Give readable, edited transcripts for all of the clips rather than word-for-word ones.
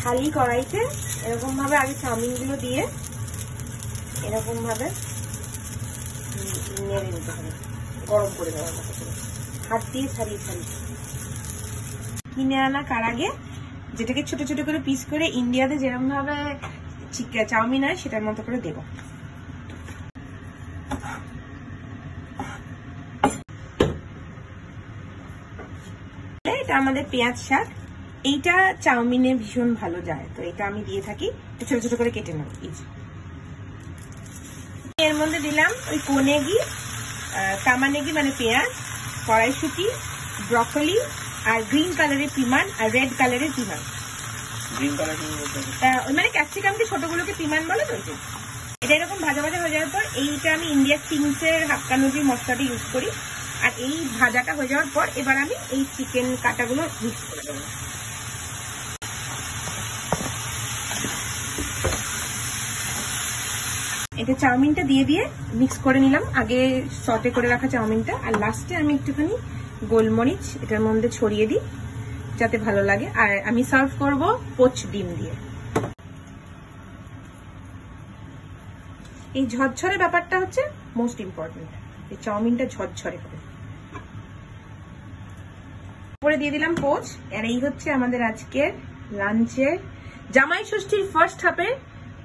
খালি কড়াইতে এরকম ভাবে আগে চাউমিন গুলো দিয়ে এরকম ভাবে নেড়ে নিতে হবে, গরম করে দেওয়ার মতো করে হাত দিয়ে ছাড়িয়ে ছাড়িয়ে। কিনে আনা কার আগে যেটাকে ছোট ছোট করে পিস করে ইন্ডিয়াতে যেরকম ভাবে চাউমিন হয় সেটার মতো করে দেবো। এটা আমাদের পেঁয়াজ শাক, এইটা চাউমিনে ভীষণ ভালো যায়, তো এটা আমি দিয়ে থাকি। ছোট ছোট করে কেটে নেব। এর মধ্যে দিলাম ওই কোনেগি, কামানেগি মানে পেঁয়াজ, কড়াইশুঁটি, ব্রকলি আর গ্রিন কালারের পিমান আর রেড কালারের পিমান। মানে ক্যাপসিকামকে ছোটগুলোকে পিমান বলে তো। এটা এরকম ভাজা ভাজা হয়ে যাওয়ার পর এইটা আমি ইন্ডিয়া চিংসের হাক্কা নুডল মশলাটা ইউজ করি। আর এই ভাজাটা হয়ে যাওয়ার পর এবার আমি এই চিকেন কাটাগুলো মিক্স করে দেবো। এটা চাউমিনটা দিয়ে দিয়ে মিক্স করে নিলাম, আগে সটে করে রাখা চাউমিনটা। আর লাস্টে আমি একটুখানি গোলমরিচ এটার মধ্যে ছড়িয়ে দিই যাতে ভালো লাগে। আর আমি সার্ভ করব পোচ ডিম দিয়ে। এই ঝরঝরে ব্যাপারটা হচ্ছে মোস্ট ইম্পর্টেন্ট, এই চাউমিনটা ঝরঝরে হবে। পরে দিয়ে দিলাম পোচ। আর এই হচ্ছে আমাদের আজকের লাঞ্চের জামাই ষষ্ঠীর ফার্স্ট হাফে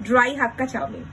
ড্রাই হাক্কা চাউমিন।